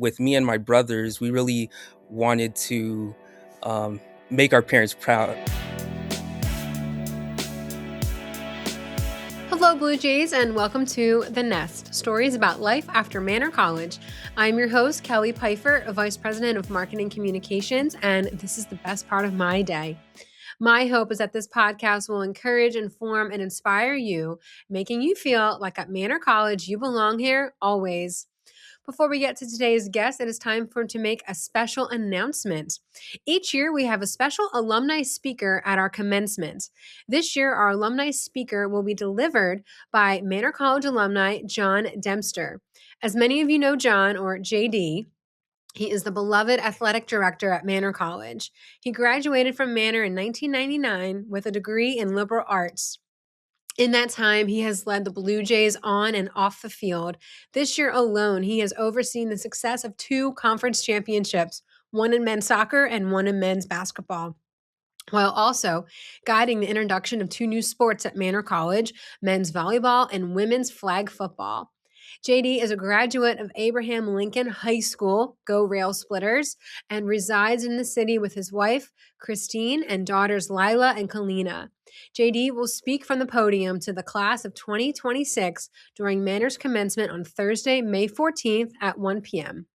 with me and my brothers, we really wanted to um, make our parents proud. Hello, Blue Jays, and welcome to The Nest, stories about life after Manor College. I'm your host, Kelly Pfeiffer, Vice President of Marketing Communications, and this is the best part of my day. My hope is that this podcast will encourage, inform, and inspire you, making you feel like at Manor College you belong here always. Before we get to today's guest, it is time to make a special announcement. Each year, we have a special alumni speaker at our commencement. This year, our alumni speaker will be delivered by Manor College alumni John Dempster. As many of you know John, or JD, he is the beloved athletic director at Manor College. He graduated from Manor in 1999 with a degree in liberal arts. In that time, he has led the Blue Jays on and off the field. This year alone, he has overseen the success of 2 conference championships, one in men's soccer and one in men's basketball, while also guiding the introduction of 2 new sports at Manor College, men's volleyball and women's flag football. JD is a graduate of Abraham Lincoln High School, Go Rail Splitters, and resides in the city with his wife, Christine, and daughters Lila and Kalina. JD will speak from the podium to the class of 2026 during Manor's commencement on Thursday, May 14th at 1 p.m.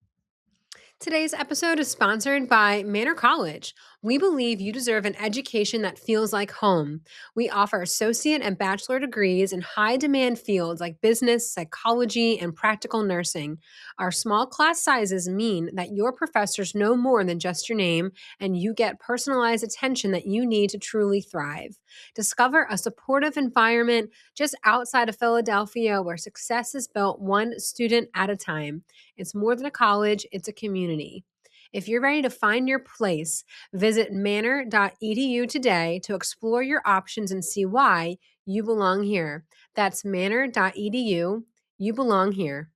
Today's episode is sponsored by Manor College. We believe you deserve an education that feels like home. We offer associate and bachelor degrees in high-demand fields like business, psychology, and practical nursing. Our small class sizes mean that your professors know more than just your name, and you get personalized attention that you need to truly thrive. Discover a supportive environment just outside of Philadelphia where success is built one student at a time. It's more than a college, it's a community. If you're ready to find your place, visit manor.edu today to explore your options and see why you belong here. That's manor.edu. You belong here.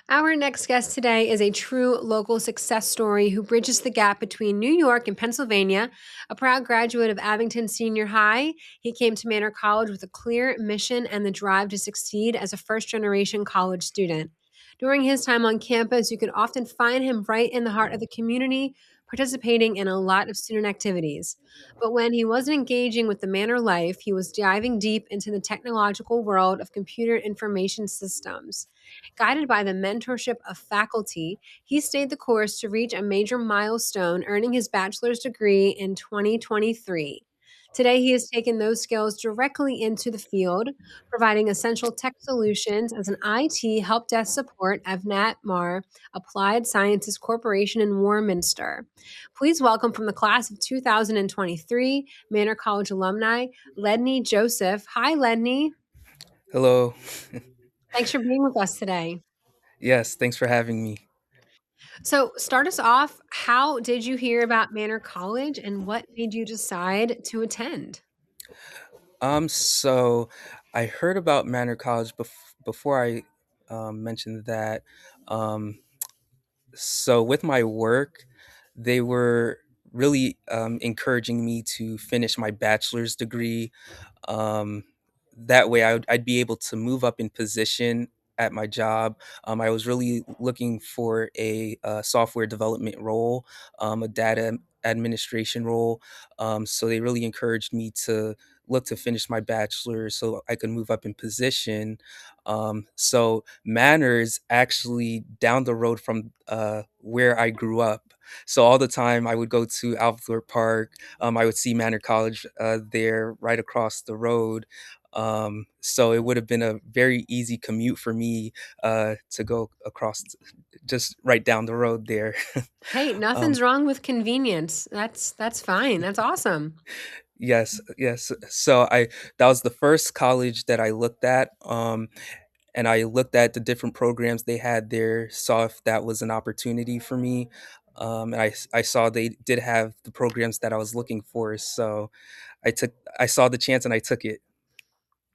Our next guest today is a true local success story who bridges the gap between New York and Pennsylvania. A proud graduate of Abington Senior High, he came to Manor College with a clear mission and the drive to succeed as a first-generation college student. During his time on campus, you could often find him right in the heart of the community, participating in a lot of student activities. But when he wasn't engaging with the Manor life, he was diving deep into the technological world of computer information systems. Guided by the mentorship of faculty, he stayed the course to reach a major milestone, earning his bachelor's degree in 2023. Today, he has taken those skills directly into the field, providing essential tech solutions as an IT helpdesk support at Navmar Applied Sciences Corporation in Warminster. Please welcome from the class of 2023 Manor College alumni, Ledny Joseph. Hi, Ledny. Hello. Thanks for being with us today. Yes, thanks for having me. So, start us off. How did you hear about Manor College and what made you decide to attend? So I heard about Manor College before I mentioned that. Um, so with my work, they were really encouraging me to finish my bachelor's degree. Um, that way, I'd be able to move up in position at my job. I was really looking for a, software development role, a data administration role. So they really encouraged me to look to finish my bachelor's so I could move up in position. So Manor actually down the road from where I grew up. So all the time I would go to Althorp Park. I would see Manor College there right across the road. So it would have been a very easy commute for me to go across, just right down the road there. Hey, um, nothing's wrong with convenience. That's fine. That's awesome. yes, yes. So I that was the first college that I looked at. And I looked at the different programs they had there, saw if that was an opportunity for me. And I saw they did have the programs that I was looking for. So I took I saw the chance and I took it.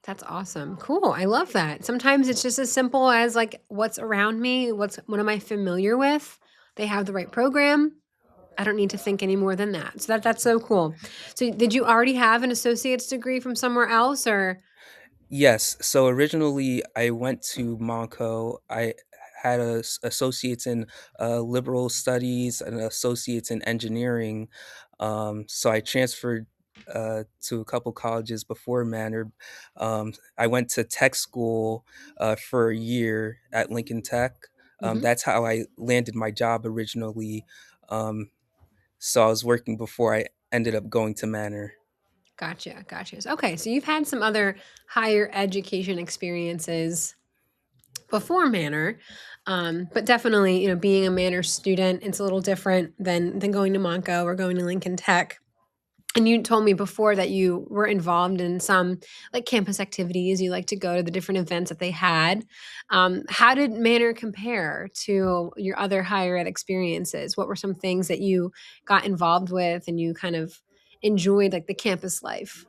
That's awesome. Cool. I love that. Sometimes it's just as simple as like what's around me, what am I familiar with? They have the right program. I don't need to think any more than that. So that's so cool. So did you already have an associate's degree from somewhere else or Yes. So originally I went to Monco. I had a associates in liberal studies and associates in engineering. So I transferred to a couple colleges before Manor. I went to tech school for a year at Lincoln Tech. Hmm. That's how I landed my job originally. Um, so I was working before I ended up going to Manor. Gotcha. Gotcha. Okay. So you've had some other higher education experiences before Manor, but definitely, being a Manor student, it's a little different than going to Monco or going to Lincoln Tech. And you told me before that you were involved in some like campus activities. You like to go to the different events that they had. How did Manor compare to your other higher ed experiences? What were some things that you got involved with and you kind of enjoyed, like the campus life?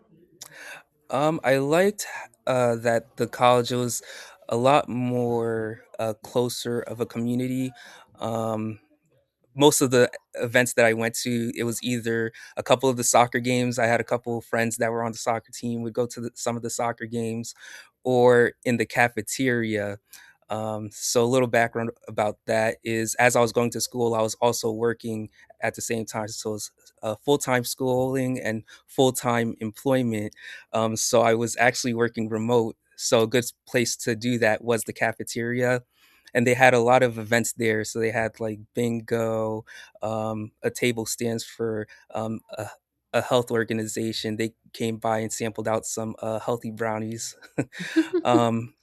I liked that the college was a lot more closer of a community. Um, Most of the events that I went to, it was either a couple of the soccer games. I had a couple of friends that were on the soccer team, would go to some of the soccer games, or in the cafeteria. So a little background about that is, as I was going to school, I was also working at the same time. So it was full-time schooling and full-time employment. So I was actually working remote. So a good place to do that was the cafeteria, and they had a lot of events there. So they had like bingo, a table stands for a health organization. They came by and sampled out some healthy brownies. um,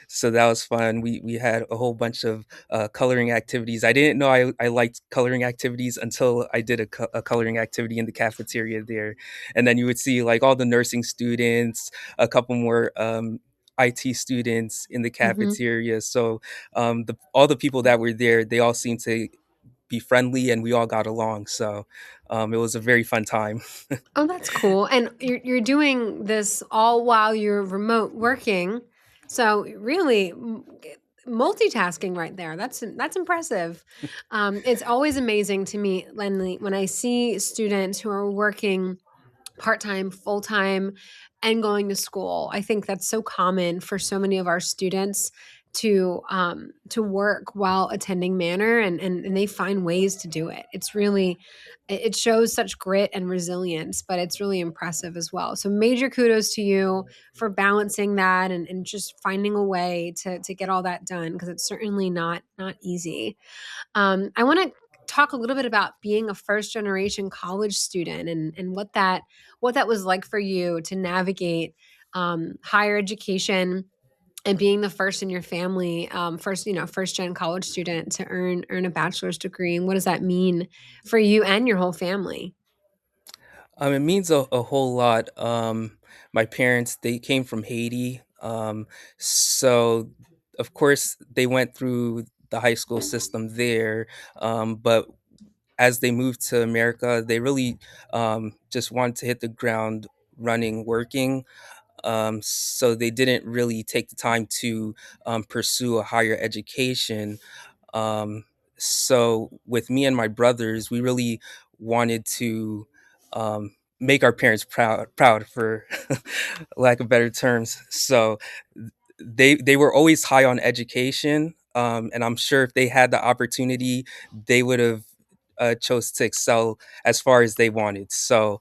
so that was fun. We had a whole bunch of coloring activities. I didn't know I liked coloring activities until I did a coloring activity in the cafeteria there, and then you would see like all the nursing students, a couple more IT students in the Hmm. cafeteria. So all the people that were there, they all seemed to be friendly, and we all got along. So it was a very fun time. Oh, that's cool. And you're doing this all while you're remote working. So really multitasking right there. That's impressive. It's always amazing to me, Lenley, when I see students who are working part-time, full-time, and going to school. I think that's so common for so many of our students to work while attending Manor, and they find ways to do it. It's really it shows such grit and resilience, but it's really impressive as well. So major kudos to you for balancing that and just finding a way to get all that done because it's certainly not easy. I want to talk a little bit about being a first generation college student and what that was like for you to navigate higher education and being the first in your family, first gen college student to earn a bachelor's degree. And what does that mean for you and your whole family? It means a whole lot. My parents, they came from Haiti. So of course they went through the high school system there. But as they moved to America, they really just wanted to hit the ground running, working. So they didn't really take the time to pursue a higher education. Um, so with me and my brothers, we really wanted to make our parents proud for lack of better terms. So they were always high on education, and I'm sure if they had the opportunity, they would have chose to excel as far as they wanted. So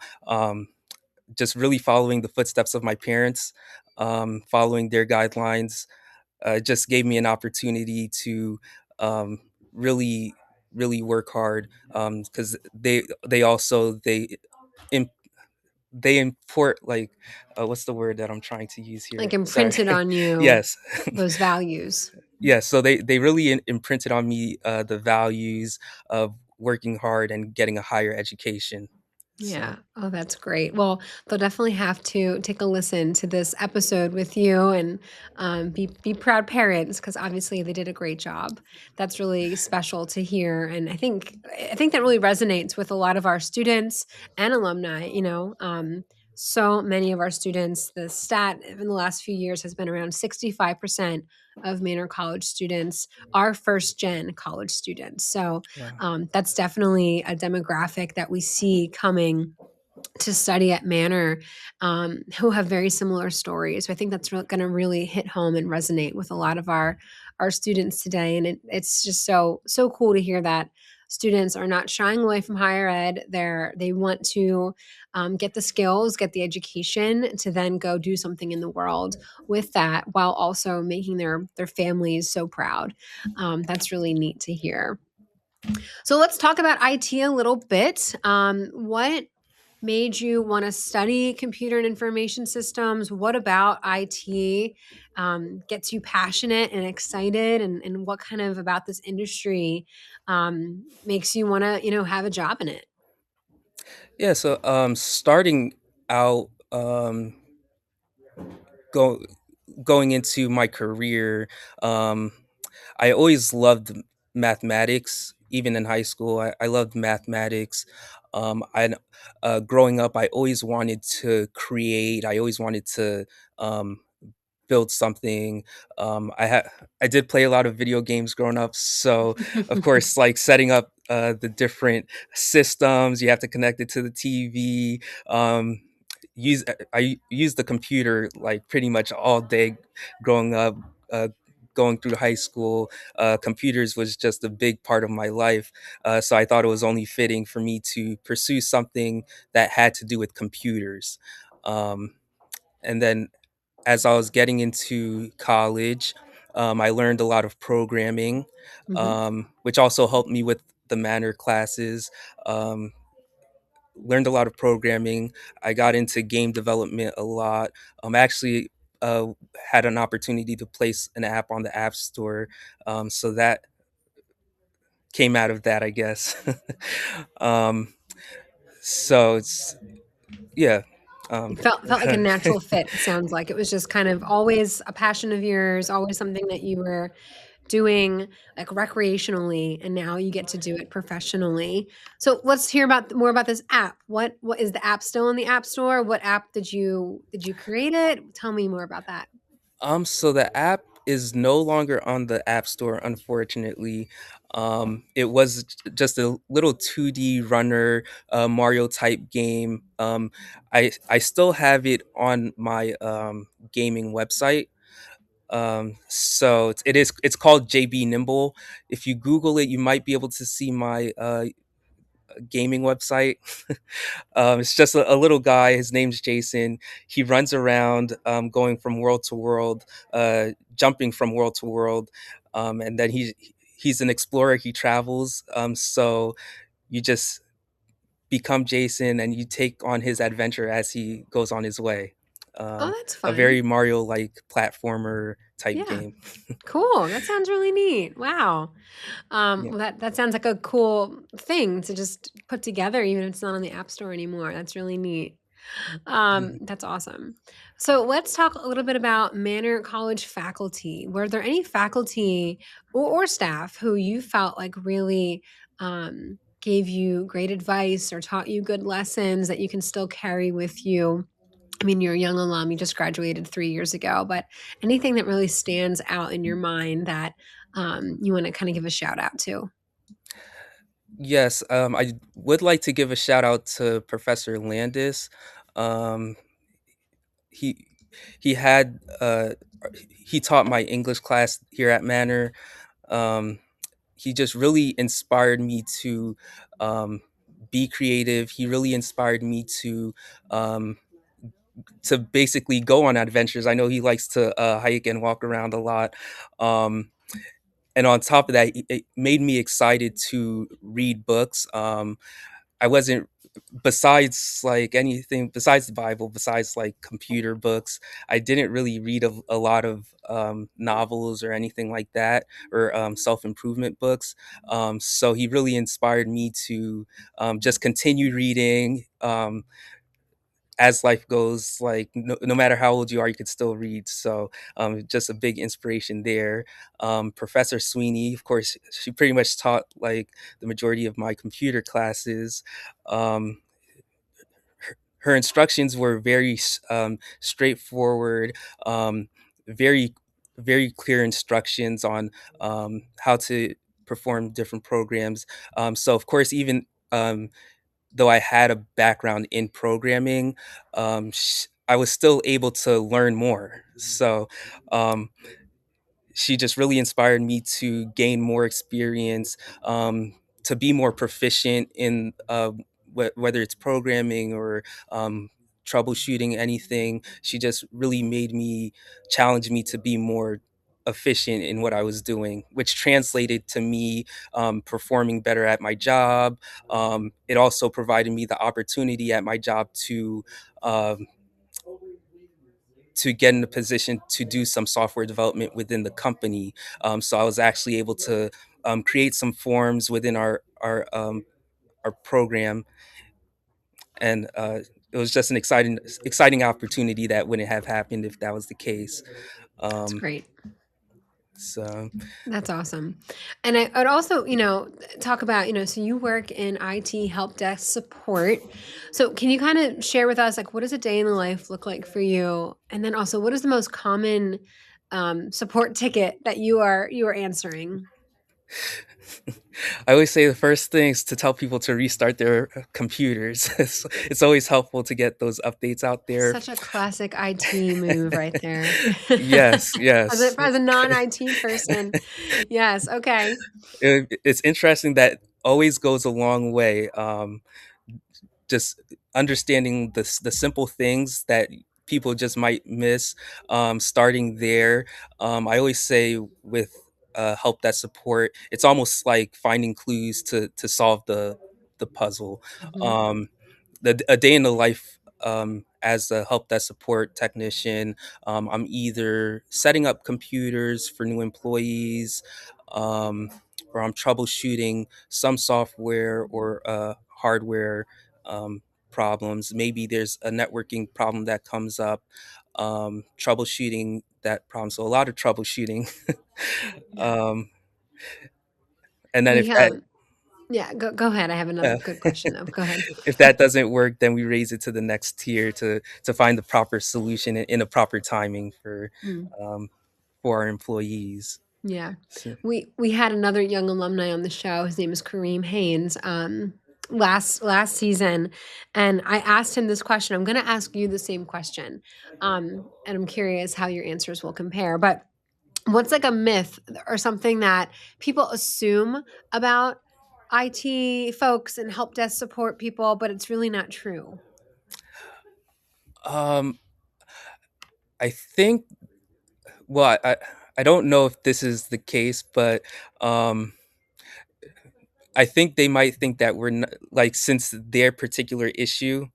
just really following the footsteps of my parents, following their guidelines, just gave me an opportunity to um, really really work hard, because they also im- they import like what's the word that I'm trying to use Like here, sorry. imprinted on you Yes. those values. Yes, so they really imprinted on me the values of working hard and getting a higher education. So Yeah. Oh, that's great. Well, they'll definitely have to take a listen to this episode with you and be proud parents because obviously they did a great job. That's really special to hear, and I think that really resonates with a lot of our students and alumni. So many of our students. The stat in the last few years has been around 65% of Manor College students are first gen college students. So wow. that's definitely a demographic that we see coming to study at Manor who have very similar stories. So I think that's going to really hit home and resonate with a lot of our our students today, and it's just so cool to hear that students are not shying away from higher ed. They want to get the skills, get the education to then go do something in the world with that, while also making their families so proud. That's really neat to hear. So let's talk about IT a little bit. What made you want to study computer and information systems? What about IT gets you passionate and excited? And what kind of about this industry makes you want to, have a job in it? Yeah, so starting out, go going into my career, um, I always loved mathematics. Even in high school, I loved mathematics. I Growing up, I always wanted to create. I always wanted to um, build something. I did play a lot of video games growing up, so of course, like setting up the different systems, you have to connect it to the TV. I used the computer like pretty much all day growing up. Uh, Going through high school, computers was just a big part of my life. So I thought it was only fitting for me to pursue something that had to do with computers. Um, and then as I was getting into college, I learned a lot of programming, Hmm. which also helped me with the Manor classes. Um, Learned a lot of programming. I got into game development a lot. Actually, uh, had an opportunity to place an app on the App Store, so that came out of that, I guess. um, so it's yeah. Um, It felt like a natural fit. It sounds like it was just kind of always a passion of yours, always something that you were doing like recreationally, and now you get to do it professionally. So let's hear about more about this app. What is the app still in the App Store? What app did you create it? Tell me more about that. so the app is no longer on the App Store, unfortunately. It was just a little 2D runner, Mario type game. I still have it on my gaming website. It's called JB Nimble. If you Google it, you might be able to see my gaming website. It's just a little guy. His name's Jason. He runs around, going from world to world, jumping from world to world, and then he's an explorer. He travels. So you just become Jason, and you take on his adventure as he goes on his way. Oh, that's A fun. very Mario like platformer type Yeah. game. Cool. That sounds really neat. Wow. Yeah. Well, that sounds like a cool thing to just put together, even if it's not on the App Store anymore. That's really neat. Mhm. That's awesome. So let's talk a little bit about Manor College faculty. Were there any faculty or staff who you felt like really gave you great advice or taught you good lessons that you can still carry with you? I mean, you're a young alum, you just graduated 3 years ago, but anything that really stands out in your mind that you want to kind of give a shout out to? Yes, I would like to give a shout out to Professor Landis. Um, he he had he taught my English class here at Manor. Um, he just really inspired me to um, be creative. He really inspired me um, to basically go on adventures. I know he likes to hike and walk around a lot. Um, and on top of that, it made me excited to read books. I wasn't besides like anything besides the Bible, besides like computer books, I didn't really read a lot of novels or anything like that, or self improvement books. So he really inspired me to just continue reading. As life goes, like no matter how old you are, you could still read. So just a big inspiration there. Professor Sweeney, of course, she pretty much taught like the majority of my computer classes. Um, Her instructions were very straightforward, um, very very clear instructions on how to perform different programs. So of course, even though I had a background in programming, I was still able to learn more. So um, she just really inspired me to gain more experience, to be more proficient in whether it's programming or troubleshooting anything. She just really made me challenge me to be more efficient in what I was doing, which translated to me performing better at my job. It also provided me the opportunity at my job um, to get in a position to do some software development within the company. So I was actually able to create some forms within our program, and it was just an exciting opportunity that wouldn't have happened if that was the case. That's Um, great. so That's awesome. And I'd also, talk about, so you work in IT help desk support. So can you kind of share with us, like, what does a day in the life look like for you? And then also, what is the most common support ticket that you are answering? I always say the first thing is to tell people to restart their computers. It's always helpful to get those updates out there. Such a classic IT move right there. Yes, As a, yes. as a non-IT person. Yes. Okay. It's interesting that always goes a long way. Just understanding the simple things that people just might miss, starting there. I always say with help that support, it's almost like finding clues to solve the puzzle. Hmm. um, a day in the life as a help desk support technician, I'm either setting up computers for new employees, um, or I'm troubleshooting some software or hardware um, problems. Maybe there's a networking problem that comes up, troubleshooting that problem. So a lot of troubleshooting. Yeah. um, and then We yeah, go ahead. I have another uh, good question though. Go ahead. if that doesn't work, then we raise it to the next tier to find the proper solution in a proper timing Mm. um, for our employees. Yeah. So, We had another young alumni on the show. His name is Kareem Haynes. Last season, and I asked him this question. I'm going to ask you the same question, and I'm curious how your answers will compare. But what's like a myth or something that people assume about IT folks and help desk support people, but it's really not true? um, I think, well, I don't know if this is the case, but um, I think they might think that we're not, like, since their particular issue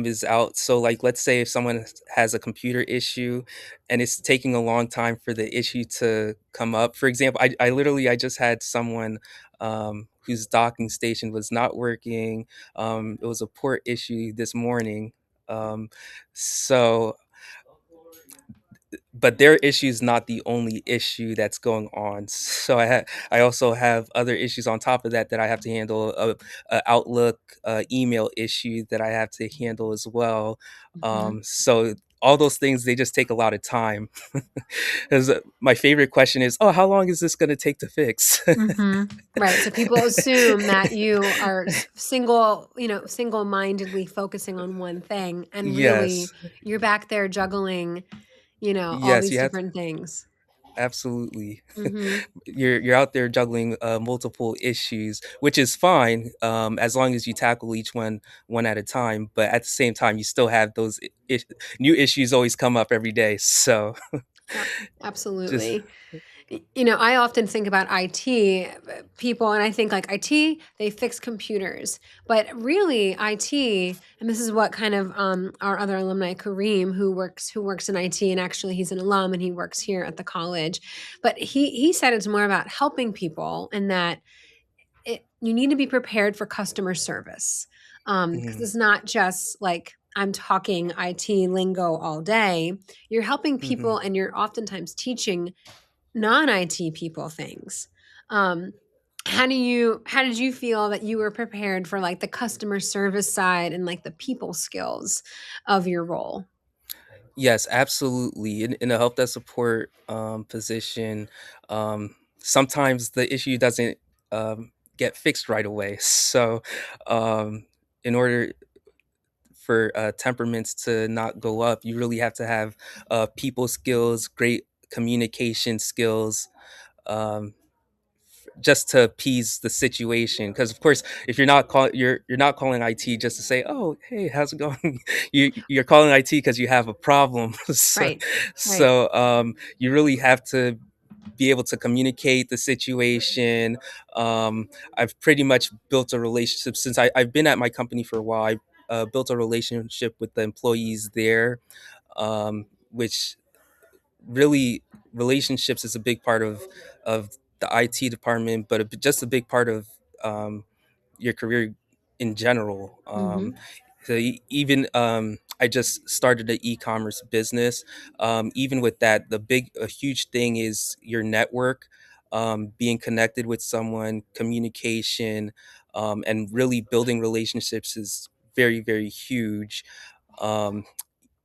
is out. So, like, let's say if someone has a computer issue and it's taking a long time for the issue to come up. For example, I literally I just had someone whose docking station was not working. It was a port issue this morning. Um, so but their issue is not the only issue that's going on. So I also have other issues on top of that that I have to handle. A Outlook email issue that I have to handle as well. Hmm. So all those things, they just take a lot of time. Because my favorite question is, "Oh, how long is this going to take to fix?" Hmm. Right. So people assume that you are single-mindedly focusing on one thing, and really Yes, you're back there juggling, all yes, these you have different things. absolutely. Hmm. You're out there juggling multiple issues, which is fine, as long as you tackle each one at a time. But at the same time, you still have those new issues always come up every day. So Yep, just absolutely. I often think about IT people, and I think like IT, they fix computers. But really, IT, and this is what kind of our other alumni, Kareem, who works in IT, and actually he's an alum and he works here at the college. But he said it's more about helping people, and that you need to be prepared for customer service, because mhm, it's not just like I'm talking IT lingo all day. You're helping mhm. people, and you're oftentimes teaching non-IT people things. Um, how did you feel that you were prepared for like the customer service side and like the people skills of your role? Yes, absolutely. In a help desk support position, sometimes the issue doesn't get fixed right away. So, in order for temperaments to not go up, you really have to have people skills, great communication skills, um, just to appease the situation. Because of course, if you're not calling IT just to say, "Oh, hey, how's it going?" You're calling IT because you have a problem. so Right. Right. you really have to be able to communicate the situation. Um, I've pretty much built a relationship since I've been at my company for a while. I built a relationship with the employees there, which really relationships is a big part of the IT department, but just a big part of your career in general. Mm-hmm. Even I just started an e-commerce business. Even with that, a huge thing is your network, being connected with someone, communication, and really building relationships is very, very huge. Um,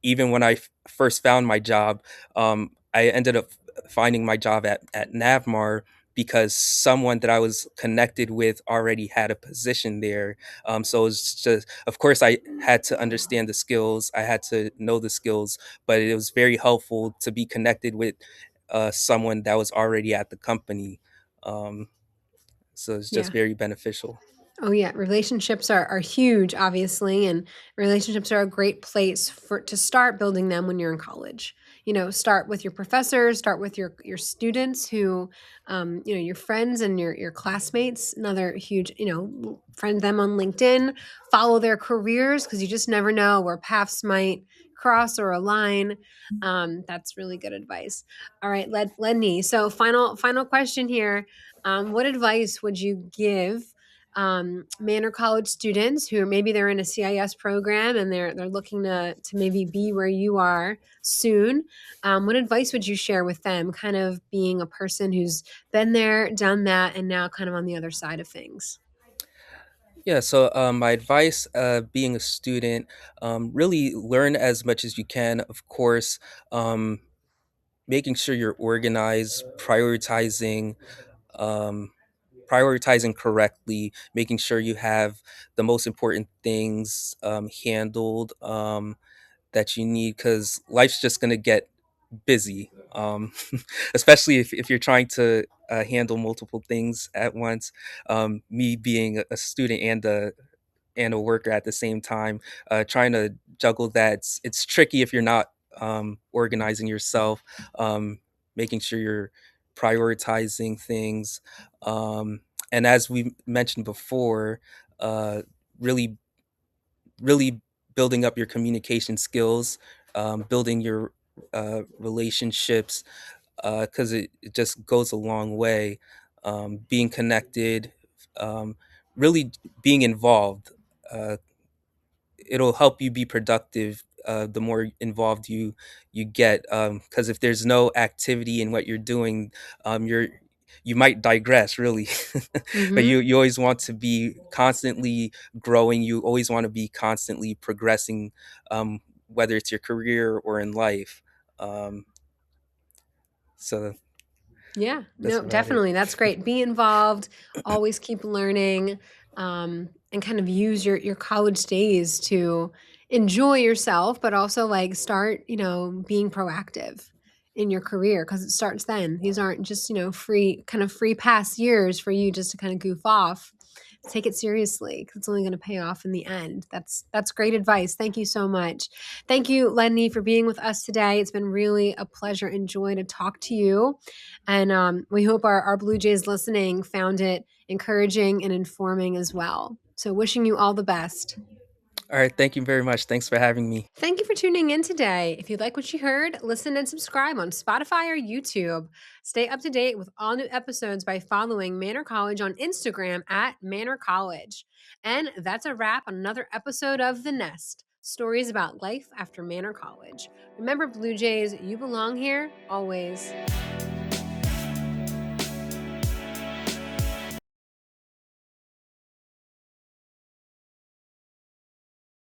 Even when I first found my job, I ended up finding my job at Navmar because someone that I was connected with already had a position there. So it's just, of course, I had to understand the skills, I had to know the skills, but it was very helpful to be connected with someone that was already at the company. Um, so it's just Yeah. very beneficial. Oh yeah, relationships are huge, obviously, and relationships are a great place for to start building them when you're in college. You know, start with your professors, start with your students who, your friends and your classmates. Another huge, friend them on LinkedIn, follow their careers because you just never know where paths might cross or align. That's really good advice. All right, Ledney. So final question here. What advice would you give Manor College students who maybe they're in a CIS program and they're looking to maybe be where you are soon? What advice would you share with them? Kind of being a person who's been there, done that, and now kind of on the other side of things. Yeah, so my advice, being a student, really learn as much as you can. Of course, um, making sure you're organized, um, prioritizing correctly, making sure you have the most important things handled, that you need, because life's just gonna get busy, especially if you're trying to handle multiple things at once. Me being a student and a worker at the same time, trying to juggle that, it's tricky if you're not organizing yourself, um, making sure you're prioritizing things, um, and as we mentioned before, uh, really really building up your communication skills, building your relationships, because it just goes a long way. Being connected, um, really being involved. Uh, It'll help you be productive. The more involved you get, because if there's no activity in what you're doing, you might digress really. But Mm-hmm. you always want to be constantly growing. You always want to be constantly progressing, um, whether it's your career or in life. Um, so Yeah, that's no, about it. definitely. That's great. Be involved, always keep learning, and kind of use your college days to enjoy yourself, but also like start, being proactive in your career because it starts then. These aren't just, free pass years for you just to kind of goof off. Take it seriously because it's only going to pay off in the end. That's great advice. Thank you so much. Thank you, Lenny, for being with us today. It's been really a pleasure and joy to talk to you. And we hope our Blue Jays listening found it encouraging and informing as well. So, wishing you all the best. All right, thank you very much. Thanks for having me. Thank you for tuning in today. If you like what you heard, listen and subscribe on Spotify or YouTube. Stay up to date with all new episodes by following Manor College on Instagram at Manor College. And that's a wrap on another episode of The Nest, stories about life after Manor College. Remember, Blue Jays, you belong here always.